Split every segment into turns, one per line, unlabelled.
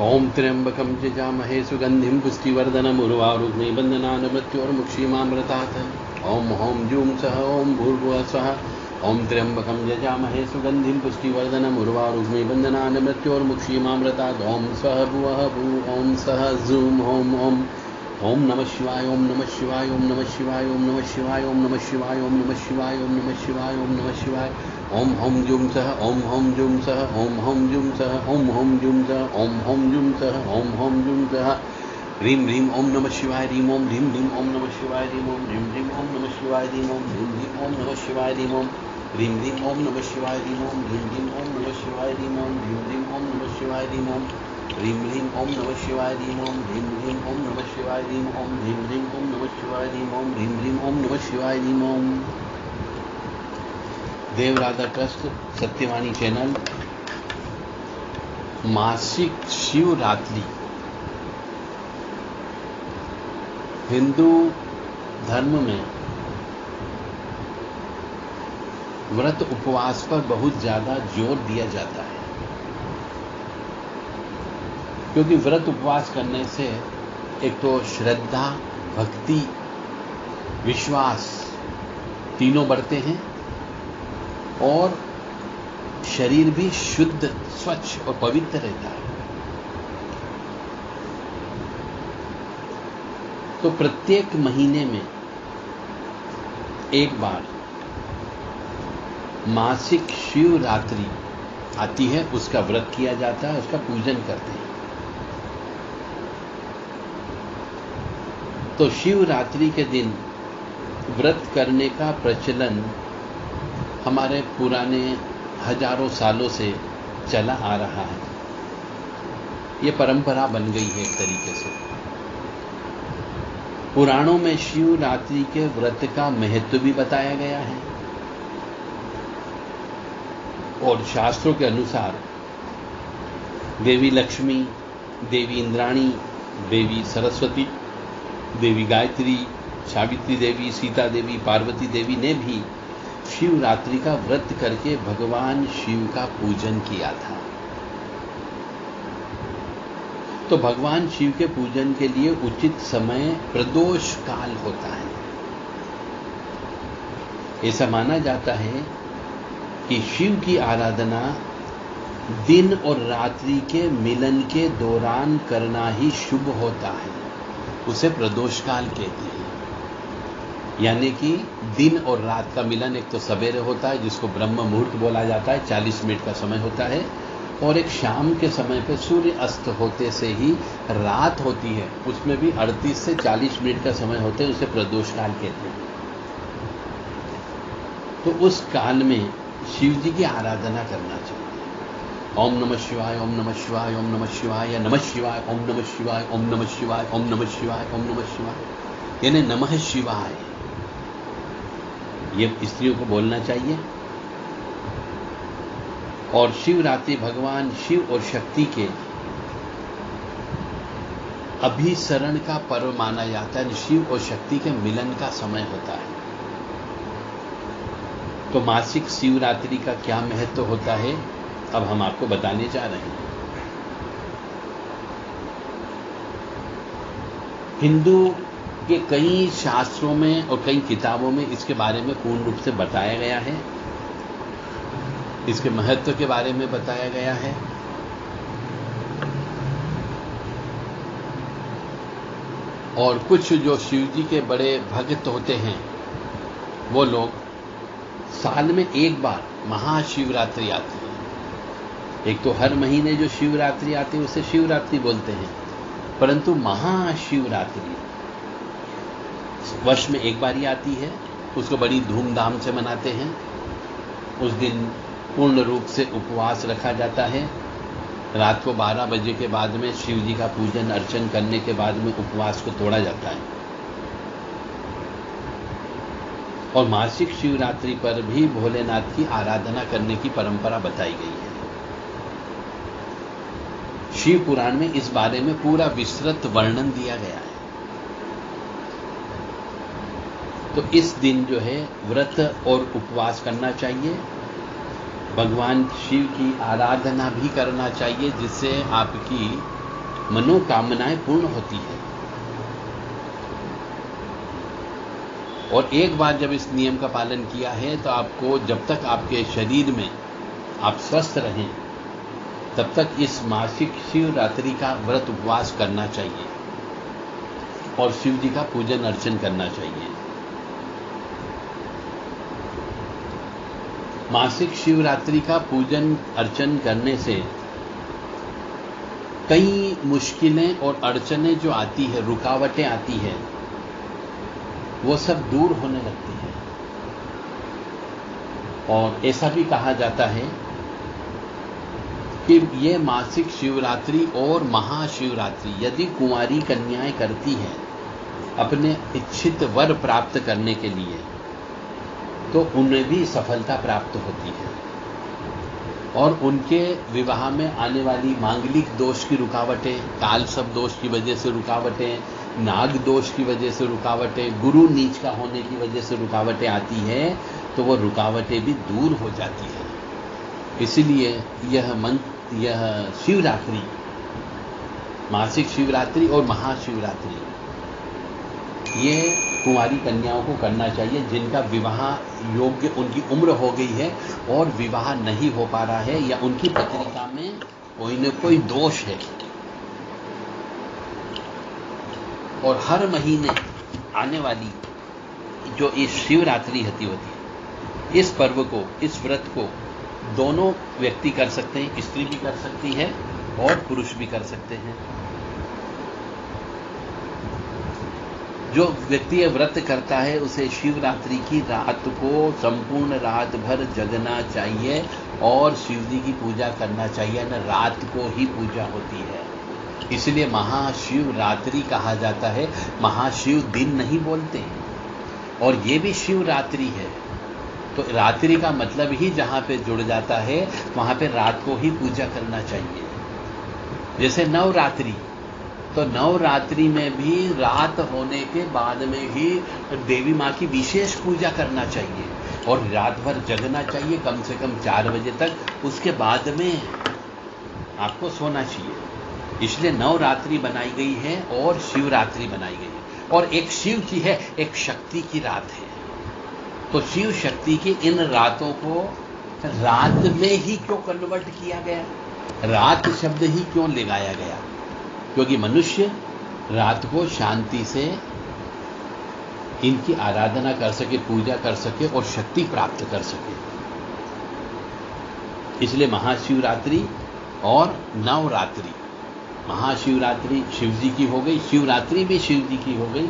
ओम त्र्यंबकं यजामहे सुगंधिं पुष्टिवर्धनम् उर्वारुकमेव बन्धनान् मृत्योर्मुक्षीमामृतात्। ओम ह्रौं जूं सः ओम भूर्भुवः स्वः। ओम त्र्यंबकं यजामहे सुगंधिं पुष्टिवर्धनम् उर्वारुकमेव बन्धनान् मृत्योर्मुक्षीमामृतात्। ओम स्वः भुवः भुः ओम सः जूं ओम ओम। ओम नमः शिवाय ओम नमः शिवाय ओम नमः शिवाय ओम नमः शिवाय ओम नमः शिवाय ओम नमः शिवाय ओम नमः शिवाय ओम नमः शिवाय। ओम हौं जुं सः ओम हौं जुं सः ओम हौं जुं सः ओम हौं जुं सः ओम हौं जुं सः ओम हौं जुं सः। ह्रीं ह्रीं ओम नमः शिवाय ह्रीं ओम ह्रीं ह्रीं ओम नमः शिवाय ह्रीं ओम ह्रीं ह्रीं ओम नमः शिवाय ह्रीं ओम ह्रीं ह्रीं ओम नमः शिवाय ह्रीं ओम ह्रीं ह्रीं ओम नमः शिवाय ह्रीं ओम ह्रीं ह्रीं ओम नमः शिवाय ह्रीं ओम ह्रीं ह्रीं ओम नमः शिवाय ह्रीं ओम ह्रीं ह्रीं ओम नमः शिवाय ह्रीं ओम ह्रीं ह्रीं ओम नमः शिवाय ह्रीं ओम ह्रीं ह्रीं ओम नमः शिवाय ह्रीं ओम ह्रीं ह्रीं ओम नमः शिवाय ह्रीं ओम। देव राधा ट्रस्ट सत्यवाणी चैनल मासिक शिवरात्रि हिंदू धर्म में व्रत उपवास पर बहुत ज्यादा जोर दिया जाता है, क्योंकि व्रत उपवास करने से एक तो श्रद्धा, भक्ति, विश्वास तीनों बढ़ते हैं और शरीर भी शुद्ध, स्वच्छ और पवित्र रहता है। तो प्रत्येक महीने में एक बार मासिक शिवरात्रि आती है, उसका व्रत किया जाता है, उसका पूजन करते हैं। तो शिवरात्रि के दिन व्रत करने का प्रचलन हमारे पुराने हजारों सालों से चला आ रहा है। ये परंपरा बन गई है एक तरीके से। पुराणों में शिवरात्रि के व्रत का महत्व भी बताया गया है और शास्त्रों के अनुसार देवी लक्ष्मी, देवी इंद्राणी, देवी सरस्वती, देवी गायत्री, सावित्री देवी, सीता देवी, पार्वती देवी ने भी शिवरात्रि का व्रत करके भगवान शिव का पूजन किया था। तो भगवान शिव के पूजन के लिए उचित समय प्रदोष काल होता है। ऐसा माना जाता है कि शिव की आराधना दिन और रात्रि के मिलन के दौरान करना ही शुभ होता है। उसे प्रदोष काल कहते हैं। यानी कि दिन और रात का मिलन एक तो सवेरे होता है जिसको ब्रह्म मुहूर्त बोला जाता है, 40 मिनट का समय होता है, और एक शाम के समय पे सूर्य अस्त होते से ही रात होती है, उसमें भी 38 से 40 मिनट का समय होते है, उसे प्रदोष काल कहते हैं। तो उस काल में शिव जी की आराधना करना चाहिए। ओम नमः शिवाय ओम नमः शिवाय ओम नमः शिवाय या नमः शिवाय ओम नमः शिवाय ओम नमः शिवाय ओम नमः शिवाय ओम नमः शिवाय, यानी नमः शिवाय ये स्त्रियों को बोलना चाहिए। और शिवरात्रि भगवान शिव और शक्ति के अभिसरण का पर्व माना जाता है। शिव और शक्ति के मिलन का समय होता है। तो मासिक शिवरात्रि का क्या महत्व होता है, अब हम आपको बताने जा रहे हैं। हिंदू के कई शास्त्रों में और कई किताबों में इसके बारे में पूर्ण रूप से बताया गया है, इसके महत्व के बारे में बताया गया है। और कुछ जो शिव जी के बड़े भक्त होते हैं वो लोग साल में एक बार महाशिवरात्रि आती है। एक तो हर महीने जो शिवरात्रि आती है उसे शिवरात्रि बोलते हैं, परंतु महाशिवरात्रि वर्ष में एक बार ही आती है। उसको बड़ी धूमधाम से मनाते हैं। उस दिन पूर्ण रूप से उपवास रखा जाता है। रात को 12 बजे के बाद में शिव जी का पूजन अर्चन करने के बाद में उपवास को तोड़ा जाता है। और मासिक शिवरात्रि पर भी भोलेनाथ की आराधना करने की परंपरा बताई गई है। शिव पुराण में इस बारे में पूरा विस्तृत वर्णन दिया गया है। तो इस दिन जो है व्रत और उपवास करना चाहिए, भगवान शिव की आराधना भी करना चाहिए, जिससे आपकी मनोकामनाएं पूर्ण होती है। और एक बार जब इस नियम का पालन किया है तो आपको, जब तक आपके शरीर में आप स्वस्थ रहें, तब तक इस मासिक शिवरात्रि का व्रत उपवास करना चाहिए और शिव जी का पूजन अर्चन करना चाहिए। मासिक शिवरात्रि का पूजन अर्चन करने से कई मुश्किलें और अड़चनें जो आती है, रुकावटें आती है, वो सब दूर होने लगती है। और ऐसा भी कहा जाता है कि ये मासिक शिवरात्रि और महाशिवरात्रि यदि कुंवारी कन्याएं करती हैं अपने इच्छित वर प्राप्त करने के लिए, तो उन्हें भी सफलता प्राप्त होती है और उनके विवाह में आने वाली मांगलिक दोष की रुकावटें, कालसर्प दोष की वजह से रुकावटें, नाग दोष की वजह से रुकावटें, गुरु नीच का होने की वजह से रुकावटें आती हैं, तो वो रुकावटें भी दूर हो जाती है। इसलिए यह शिवरात्रि, मासिक शिवरात्रि और महाशिवरात्रि, ये कुंवारी कन्याओं को करना चाहिए जिनका विवाह योग्य उनकी उम्र हो गई है और विवाह नहीं हो पा रहा है, या उनकी पत्रिका में कोई न कोई दोष है। और हर महीने आने वाली जो इस शिवरात्रि होती है, इस पर्व को, इस व्रत को दोनों व्यक्ति कर सकते हैं, स्त्री भी कर सकती है और पुरुष भी कर सकते हैं। जो व्यक्ति ये व्रत करता है उसे शिवरात्रि की रात को संपूर्ण रात भर जगना चाहिए और शिव जी की पूजा करना चाहिए। न रात को ही पूजा होती है, इसलिए महाशिवरात्रि कहा जाता है। महाशिव दिन नहीं बोलते हैं, और ये भी शिवरात्रि है, तो रात्रि का मतलब ही जहां पे जुड़ जाता है वहां पे रात को ही पूजा करना चाहिए। जैसे नवरात्रि, तो नवरात्रि में भी रात होने के बाद में ही देवी मां की विशेष पूजा करना चाहिए और रात भर जगना चाहिए, कम से कम 4 बजे तक। उसके बाद में आपको सोना चाहिए। इसलिए नवरात्रि बनाई गई है और शिवरात्रि बनाई गई है। और एक शिव की है, एक शक्ति की रात है। तो शिव शक्ति की इन रातों को रात में ही क्यों कन्वर्ट किया गया, रात शब्द ही क्यों लगाया गया? क्योंकि मनुष्य रात को शांति से इनकी आराधना कर सके, पूजा कर सके और शक्ति प्राप्त कर सके। इसलिए महाशिवरात्रि और नवरात्रि, महाशिवरात्रि शिव जी की हो गई, शिवरात्रि भी शिव जी की हो गई,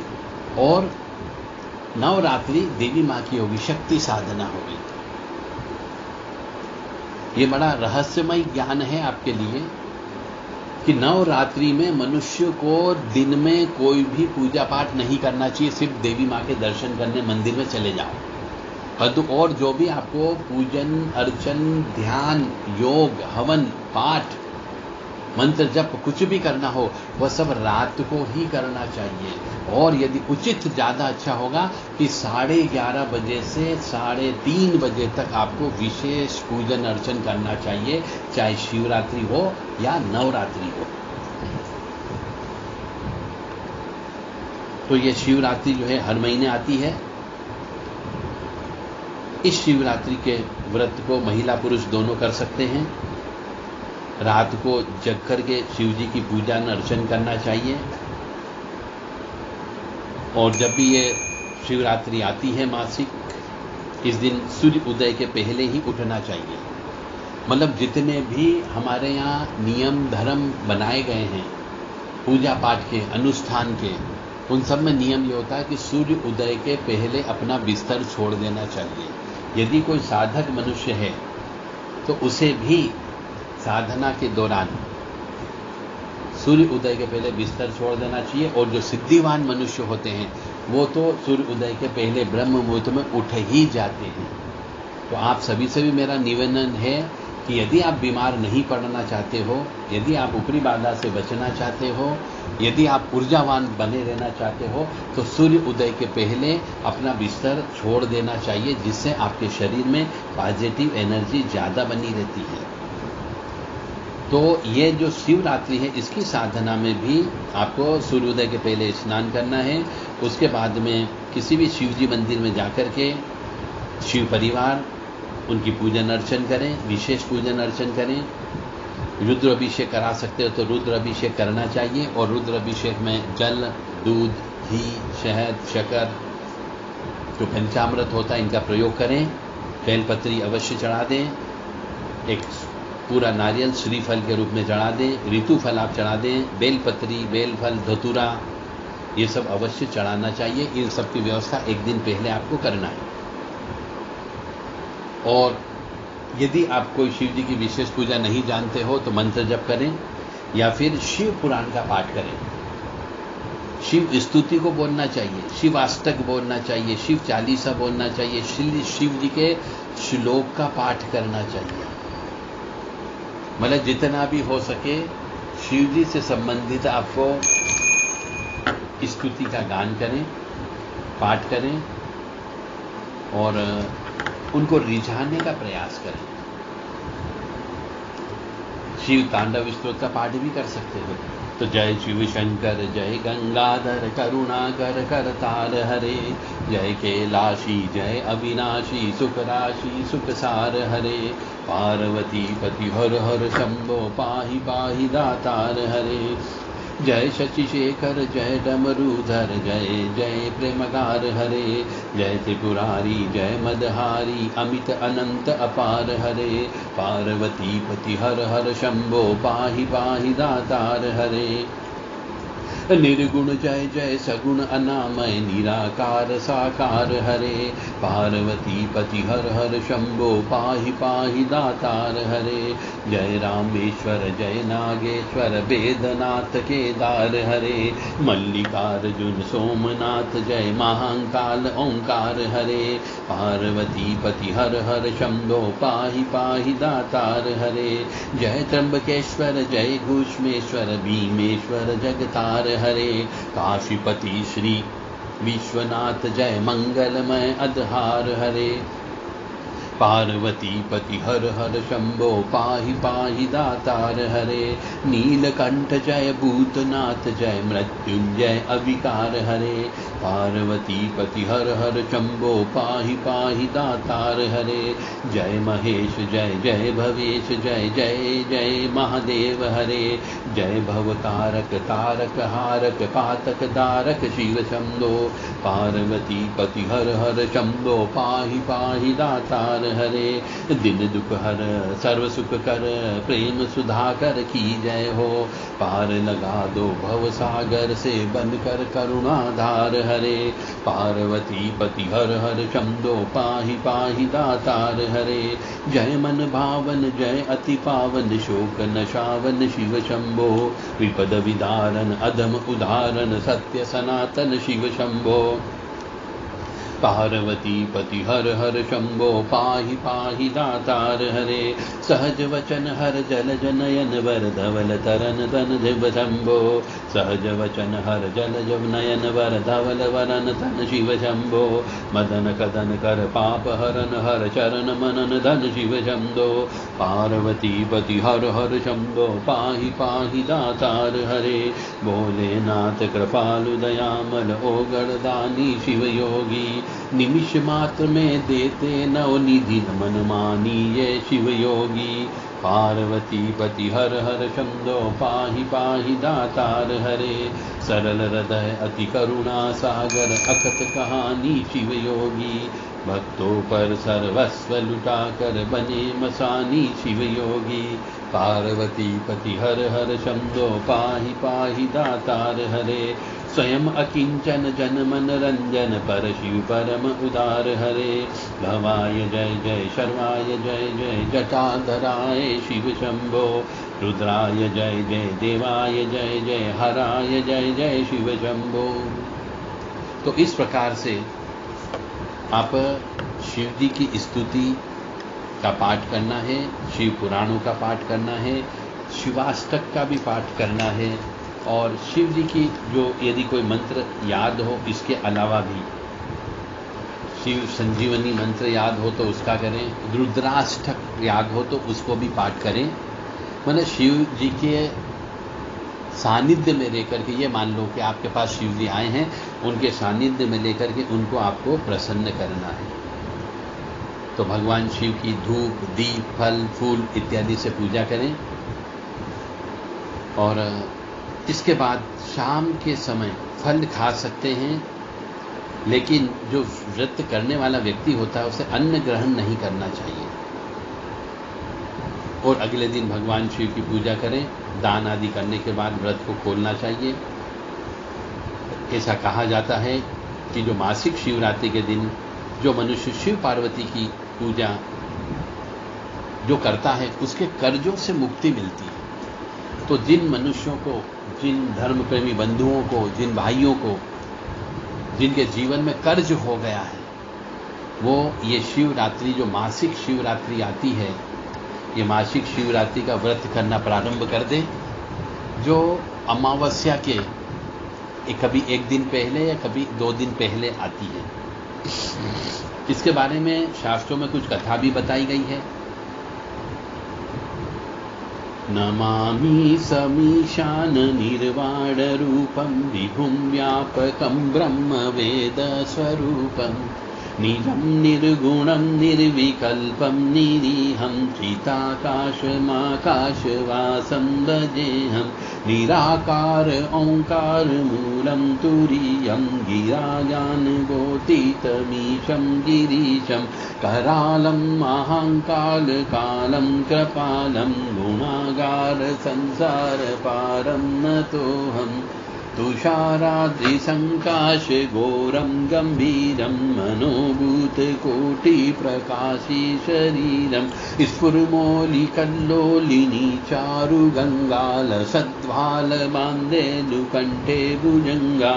और नवरात्रि देवी मां की होगी, शक्ति साधना होगी। ये बड़ा रहस्यमय ज्ञान है आपके लिए कि नवरात्रि में मनुष्य को दिन में कोई भी पूजा पाठ नहीं करना चाहिए, सिर्फ देवी मां के दर्शन करने मंदिर में चले जाओ। परंतु और जो भी आपको पूजन अर्चन, ध्यान, योग, हवन, पाठ, मंत्र जप कुछ भी करना हो, वह सब रात को ही करना चाहिए। और यदि उचित ज्यादा अच्छा होगा कि 11:30 बजे से 3:30 बजे तक आपको विशेष पूजन अर्चन करना चाहिए, चाहे शिवरात्रि हो या नवरात्रि हो। तो यह शिवरात्रि जो है हर महीने आती है। इस शिवरात्रि के व्रत को महिला पुरुष दोनों कर सकते हैं। रात को जग करके शिव जी की पूजा अर्चन करना चाहिए, और जब भी ये शिवरात्रि आती है मासिक, इस दिन सूर्य उदय के पहले ही उठना चाहिए। मतलब जितने भी हमारे यहाँ नियम धर्म बनाए गए हैं पूजा पाठ के, अनुष्ठान के, उन सब में नियम ये होता है कि सूर्य उदय के पहले अपना बिस्तर छोड़ देना चाहिए। यदि कोई साधक मनुष्य है तो उसे भी साधना के दौरान सूर्य उदय के पहले बिस्तर छोड़ देना चाहिए। और जो सिद्धिवान मनुष्य होते हैं वो तो सूर्य उदय के पहले ब्रह्म मुहूर्त में उठ ही जाते हैं। तो आप सभी से भी मेरा निवेदन है कि यदि आप बीमार नहीं पड़ना चाहते हो, यदि आप ऊपरी बाधा से बचना चाहते हो, यदि आप ऊर्जावान बने रहना चाहते हो, तो सूर्य उदय के पहले अपना बिस्तर छोड़ देना चाहिए, जिससे आपके शरीर में पॉजिटिव एनर्जी ज़्यादा बनी रहती है। तो ये जो शिवरात्रि है, इसकी साधना में भी आपको सूर्योदय के पहले स्नान करना है। उसके बाद में किसी भी शिव जी मंदिर में जाकर के शिव परिवार उनकी पूजन अर्चन करें, विशेष पूजन अर्चन करें। रुद्र अभिषेक करा सकते हो तो रुद्र अभिषेक करना चाहिए, और रुद्र अभिषेक में जल, दूध, घी, शहद, शक्कर, जो पंचामृत होता है, इनका प्रयोग करें। बेलपत्री अवश्य चढ़ा दें, एक पूरा नारियल श्रीफल के रूप में चढ़ा दें, ऋतु फल आप चढ़ा दें, बेलपत्री, बेलफल, धतूरा, ये सब अवश्य चढ़ाना चाहिए। इन सब की व्यवस्था एक दिन पहले आपको करना है। और यदि आप कोई शिव जी की विशेष पूजा नहीं जानते हो तो मंत्र जप करें, या फिर शिव पुराण का पाठ करें। शिव स्तुति को बोलना चाहिए, शिव अष्टक बोलना चाहिए, शिव चालीसा बोलना चाहिए, शिव जी के श्लोक का पाठ करना चाहिए। मतलब जितना भी हो सके शिव जी से संबंधित आपको स्तुति का गान करें, पाठ करें, और उनको रिझाने का प्रयास करें। शिव तांडव स्तोत्र का पाठ भी कर सकते हो। तो जय शिव शंकर, जय गंगाधर, करुणाकर करतार हरे, जय कैलाशी, जय अविनाशी, सुख राशि सुख सार हरे, पार्वती पति हर हर शंभो, पाहि पाहि दातार हरे, जय शशिशेखर, जय डमरूधर, जय जय प्रेमगार हरे, जय त्रिपुरारी, जय मदहारी, अमित अनंत अपार हरे, पार्वती पति हर हर शंभो, पाहि पाहि दातार हरे, निर्गुण जय जय सगुण अनामय, निराकार साकार हरे, पार्वती पति हर हर शंभो, पाहि पाहि दातार हरे, जय रामेश्वर, जय नागेश्वर, वेदनाथ केदार हरे, मल्लिकार्जुन सोमनाथ, जय महाकाल ओंकार हरे, पार्वती पति हर हर शंभो, पाहि पाहि दातार हरे, जय त्र्यंबकेश्वर, जय घूष्मेश्वर, भीमेश्वर जगतार हरे, काशीपति श्री विश्वनाथ, जय मंगलमय अधहार हरे, पार्वती पति हर हर शंभो, पाहि पाहि दातार हरे, नीलकंठ जय भूतनाथ, जय मृत्युंजय अविकार हरे, पार्वती पति हर हर शंभो, पाहि पाहि दातार हरे, जय महेश, जय जय भवेश, जय जय जय महादेव हरे, जय भवतारक तारक हारक, पातक दारक शिव शंभो, पार्वती पति हर हर शंभो, पाहि पाहि दातार हरे, दिन दुख हर सर्व सुख कर, प्रेम सुधाकर की जय हो, पार लगा दो भव सागर से, बनकर करुणाधार हरे, पार्वती पति हर हर शंभो, पाहि पाहि दातार हरे, जय मन भावन, जय अति पावन, शोक नशावन शिव शंभो, विपद विदारन अधम उदाहरण, सत्य सनातन शिव शंभो, पार्वती पति हर हर शंभो, पाहि पाहि दातार हरे, सहज वचन हर जल जनयन, वर धवल तरन तन शिव शंभो, सहज वचन हर जल जब नयन, वर धवल वरन तन शिव शंभो, मदन कदन कर पाप हरन, हर चरण मनन धन शिव शंभो, पार्वती पति हर हर शंभो, पाहि पाहि दातार हरे, भोलेनाथ कृपालु दयामल, ओगण दानी शिव योगी, निमिष मात्र में देते नवनिधि, मन मानी ये शिव योगी, पार्वती पति हर हर शंभो, पाहि पाहि दातार हरे, सरल हृदय अति करुणा सागर, अकथ कहानी शिव योगी, भक्तों पर सर्वस्व लुटा कर बने मसानी शिव योगी, पार्वती पति हर हर शंभो, पाहि पाहि दातार हरे, स्वयं अकिंचन जन मन रंजन, पर शिव परम उदार हरे, भवाय जय जय, शर्वाय जय जय, जटाधराय शिव शंभो, रुद्राय जय जय, देवाय जय जय, हराय जय जय शिव शंभो। तो इस प्रकार से आप शिव जी की स्तुति का पाठ करना है, शिव पुराणों का पाठ करना है, शिवाष्टक का भी पाठ करना है, और शिव जी की जो यदि कोई मंत्र याद हो, इसके अलावा भी शिव संजीवनी मंत्र याद हो तो उसका करें, रुद्राष्टक याद हो तो उसको भी पाठ करें, मैंने शिव जी के सानिध्य में लेकर के, ये मान लो कि आपके पास शिव जी आए हैं, उनके सानिध्य में लेकर के उनको आपको प्रसन्न करना है। तो भगवान शिव की धूप, दीप, फल, फूल इत्यादि से पूजा करें। और इसके बाद शाम के समय फल खा सकते हैं, लेकिन जो व्रत करने वाला व्यक्ति होता है उसे अन्न ग्रहण नहीं करना चाहिए। और अगले दिन भगवान शिव की पूजा करें। दान आदि करने के बाद व्रत को खोलना चाहिए। ऐसा कहा जाता है कि जो मासिक शिवरात्रि के दिन जो मनुष्य शिव पार्वती की पूजा जो करता है उसके कर्जों से मुक्ति मिलती है। तो जिन मनुष्यों को, जिन धर्म प्रेमी बंधुओं को, जिन भाइयों को जिनके जीवन में कर्ज हो गया है, वो ये शिवरात्रि, जो मासिक शिवरात्रि आती है, ये मासिक शिवरात्रि का व्रत करना प्रारंभ कर दें। जो अमावस्या के कभी एक दिन पहले या कभी 2 दिन पहले आती है। इसके बारे में शास्त्रों में कुछ कथा भी बताई गई है। नमामि समीशान निर्वाण रूपम विभुं व्यापकं ब्रह्म वेद स्वरूपम निजं निर्गुणं निर्विकल्पं निरीहं चिताकाशमाकाशवासं भजेऽहं निराकार ओंकार मूलं तुरीयं गिराजानगोतीतमीशं गिरीशं करालं महाकालकालं कृपालं गुणागार संसारपारं नतोऽहम् तुषाराद्रिसङ्काश घोरं गम्भीरं मनोभूतकोटिप्रकाशी शरीरं स्फुरमौलिकल्लोलिनी चारुगङ्गालसद्वालबान्धेलुकण्ठे भुजङ्गा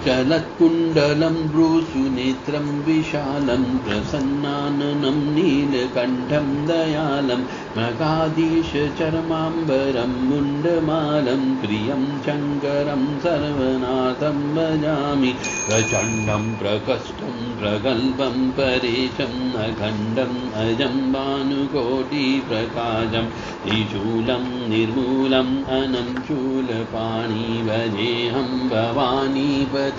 चलत्कुण्डलं भ्रूसुनेत्रं विशालं प्रसन्नाननं नीलकण्ठं दयालं मृगाधीशचर्माम्बरं मुण्डमालं प्रियं शङ्करं सर्वनाथं भजामि प्रचण्डं प्रकष्टं प्रगल्भं परेशं अखण्डम् अजं भानुकोटिप्रकाशं त्रिशूलं निर्मूलम् अनं शूलपाणि भजेऽहं भवानीपतिभावगम्यं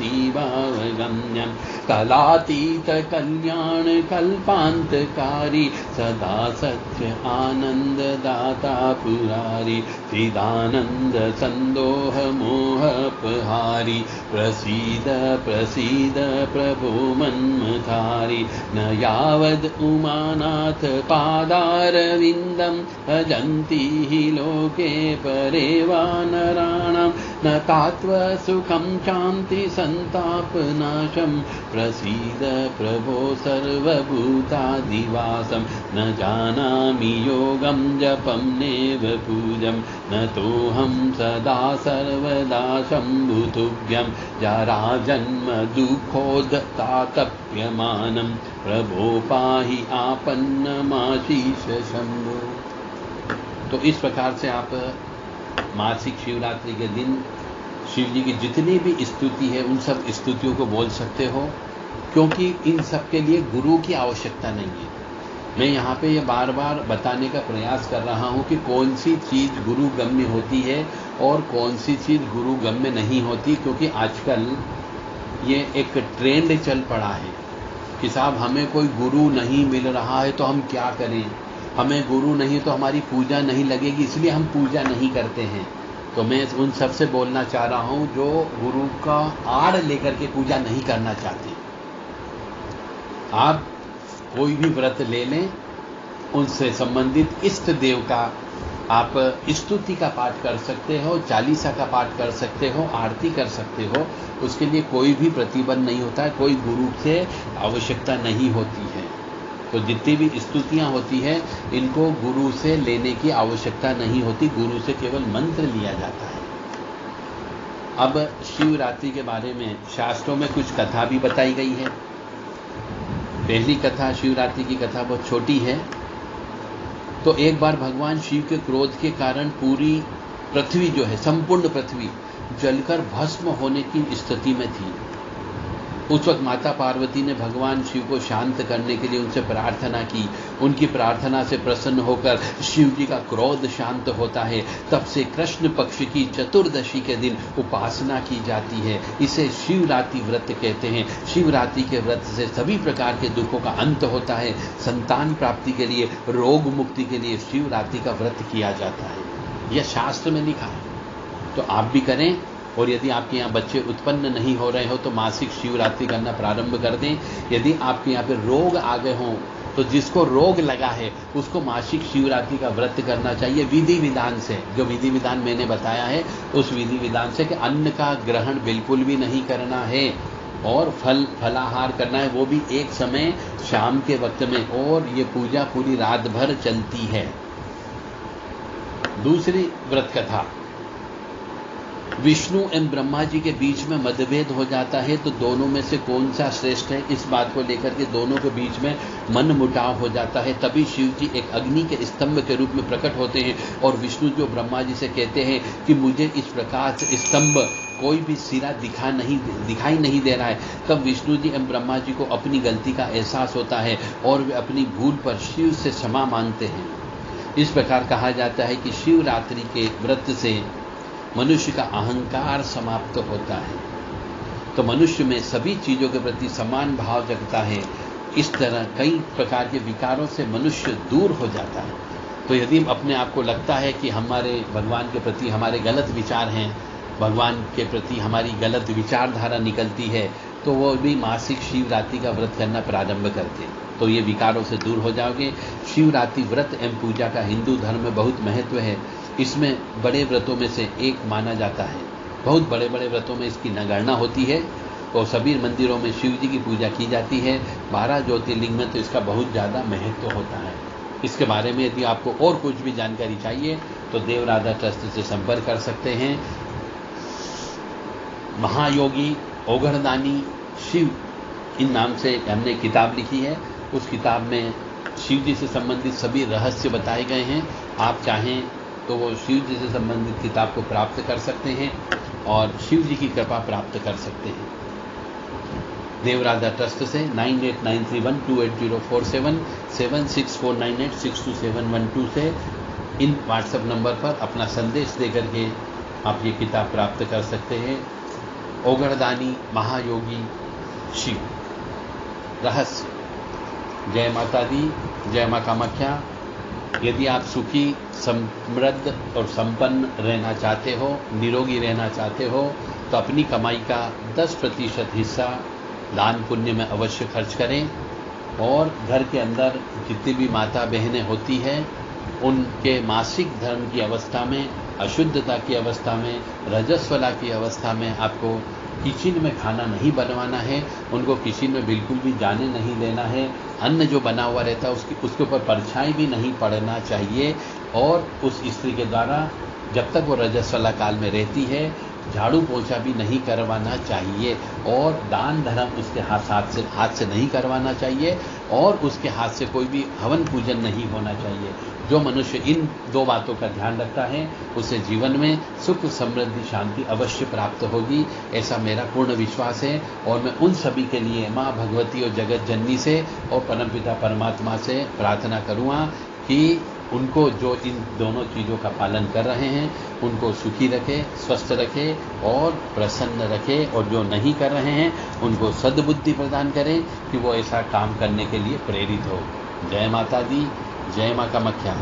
कलातीतकल्याणकल्पान्तकारी सदा सत्य आनन्ददाता पुरारी चिदानन्दसन्दोहमोहपहारी प्रसीद प्रसीद प्रभो मन्मथारी न यावद् उमानाथ पादारविन्दं भजन्ति हि लोके परे वानराणां न तात्वसुखं शान्ति सन्तापनाशं प्रसीद प्रभो सर्वभूतादिवासं न जानामि योगं जपं नेव पूजं न तोऽहं सदा सर्वदा शम्भुतुभ्यं जराजन्म दुःखोदतातप्यमानं प्रभो पाहि आपन्नमाशीष शम्भो। तो इस प्रकार से आप मासिक शिवरात्रि के दिन शिव जी की जितनी भी स्तुति है उन सब स्तुतियों को बोल सकते हो, क्योंकि इन सब के लिए गुरु की आवश्यकता नहीं है। मैं यहाँ पे ये बार बार बताने का प्रयास कर रहा हूँ कि कौन सी चीज़ गुरु गम्य होती है और कौन सी चीज़ गुरु गम्य नहीं होती, क्योंकि आजकल ये एक ट्रेंड चल पड़ा है कि साहब हमें कोई गुरु नहीं मिल रहा है तो हम क्या करें, हमें गुरु नहीं तो हमारी पूजा नहीं लगेगी, इसलिए हम पूजा नहीं करते हैं। तो मैं उन सब से बोलना चाह रहा हूँ जो गुरु का आड़ लेकर के पूजा नहीं करना चाहते। आप कोई भी व्रत ले लें, उनसे संबंधित इष्ट देव का आप स्तुति का पाठ कर सकते हो, चालीसा का पाठ कर सकते हो, आरती कर सकते हो, उसके लिए कोई भी प्रतिबंध नहीं होता है, कोई गुरु से आवश्यकता नहीं होती है। तो जितनी भी स्तुतियां होती है इनको गुरु से लेने की आवश्यकता नहीं होती, गुरु से केवल मंत्र लिया जाता है। अब शिवरात्रि के बारे में शास्त्रों में कुछ कथा भी बताई गई है। पहली कथा, शिवरात्रि की कथा बहुत छोटी है। तो एक बार भगवान शिव के क्रोध के कारण पूरी पृथ्वी जो है, संपूर्ण पृथ्वी जलकर भस्म होने की स्थिति में थी। उस वक्त माता पार्वती ने भगवान शिव को शांत करने के लिए उनसे प्रार्थना की। उनकी प्रार्थना से प्रसन्न होकर शिव जी का क्रोध शांत होता है। तब से कृष्ण पक्ष की चतुर्दशी के दिन उपासना की जाती है। इसे शिवरात्रि व्रत कहते हैं। शिवरात्रि के व्रत से सभी प्रकार के दुखों का अंत होता है। संतान प्राप्ति के लिए, रोग मुक्ति के लिए शिवरात्रि का व्रत किया जाता है। यह शास्त्र में लिखा है, तो आप भी करें। और यदि आपके यहाँ बच्चे उत्पन्न नहीं हो रहे हो तो मासिक शिवरात्रि करना प्रारंभ कर दें। यदि आपके यहाँ पे रोग आ गए हों तो जिसको रोग लगा है उसको मासिक शिवरात्रि का व्रत करना चाहिए विधि विधान से। जो विधि विधान मैंने बताया है उस विधि विधान से कि अन्न का ग्रहण बिल्कुल भी नहीं करना है और फलाहार करना है, वो भी एक समय शाम के वक्त में। और ये पूजा पूरी रात भर चलती है। दूसरी व्रत कथा, विष्णु एवं ब्रह्मा जी के बीच में मतभेद हो जाता है तो दोनों में से कौन सा श्रेष्ठ है, इस बात को लेकर के दोनों के बीच में मन मुटाव हो जाता है। तभी शिव जी एक अग्नि के स्तंभ के रूप में प्रकट होते हैं और विष्णु जो ब्रह्मा जी से कहते हैं कि मुझे इस प्रकार से स्तंभ कोई भी सिरा दिखाई नहीं दे रहा है। तब विष्णु जी एवं ब्रह्मा जी को अपनी गलती का एहसास होता है और वे अपनी भूल पर शिव से क्षमा मांगते हैं। इस प्रकार कहा जाता है कि शिवरात्रि के व्रत से मनुष्य का अहंकार समाप्त होता है, तो मनुष्य में सभी चीजों के प्रति समान भाव जगता है। इस तरह कई प्रकार के विकारों से मनुष्य दूर हो जाता है। तो यदि अपने आप को लगता है कि हमारे भगवान के प्रति हमारे गलत विचार हैं, भगवान के प्रति हमारी गलत विचारधारा निकलती है, तो वो भी मासिक शिवरात्रि का व्रत करना प्रारंभ करते हैं, तो ये विकारों से दूर हो जाओगे। शिवरात्रि व्रत एवं पूजा का हिंदू धर्म में बहुत महत्व है। इसमें बड़े व्रतों में से एक माना जाता है। बहुत बड़े बड़े व्रतों में इसकी नगणना होती है और सभी मंदिरों में शिव जी की पूजा की जाती है। 12 ज्योतिर्लिंग में तो इसका बहुत ज़्यादा महत्व होता है। इसके बारे में यदि आपको और कुछ भी जानकारी चाहिए तो देव राधा ट्रस्ट से संपर्क कर सकते हैं। महायोगी ओघड़दानी शिव, इन नाम से हमने किताब लिखी है। उस किताब में शिव जी से संबंधित सभी रहस्य बताए गए हैं। आप चाहें तो वो शिव जी से संबंधित किताब को प्राप्त कर सकते हैं और शिव जी की कृपा प्राप्त कर सकते हैं। देवराधा ट्रस्ट से 9893128047 7649862712 से इन व्हाट्सएप नंबर पर अपना संदेश देकर के आप ये किताब प्राप्त कर सकते हैं। ओघड़दानी महायोगी शिव रहस्य। जय माता दी, जय मां कामाख्या। यदि आप सुखी, समृद्ध और संपन्न रहना चाहते हो, निरोगी रहना चाहते हो, तो अपनी कमाई का 10% हिस्सा दान पुण्य में अवश्य खर्च करें। और घर के अंदर जितनी भी माता बहनें होती हैं उनके मासिक धर्म की अवस्था में, अशुद्धता की अवस्था में, रजस्वला की अवस्था में आपको किचन में खाना नहीं बनवाना है। उनको किचन में बिल्कुल भी जाने नहीं देना है। अन्न जो बना हुआ रहता है उसके ऊपर परछाई भी नहीं पड़ना चाहिए। और उस स्त्री के द्वारा जब तक वो रजस्वला काल में रहती है झाड़ू पोछा भी नहीं करवाना चाहिए। और दान धर्म उसके हाथ से नहीं करवाना चाहिए। और उसके हाथ से कोई भी हवन पूजन नहीं होना चाहिए। जो मनुष्य इन 2 बातों का ध्यान रखता है उसे जीवन में सुख, समृद्धि, शांति अवश्य प्राप्त होगी, ऐसा मेरा पूर्ण विश्वास है। और मैं उन सभी के लिए माँ भगवती और जगत जननी से और परमपिता परमात्मा से प्रार्थना करूँगा कि उनको जो इन दोनों चीज़ों का पालन कर रहे हैं उनको सुखी रखे, स्वस्थ रखे और प्रसन्न रखे। और जो नहीं कर रहे हैं उनको सद्बुद्धि प्रदान करें कि वो ऐसा काम करने के लिए प्रेरित हो। जय माता दी, जय मां कामाख्या।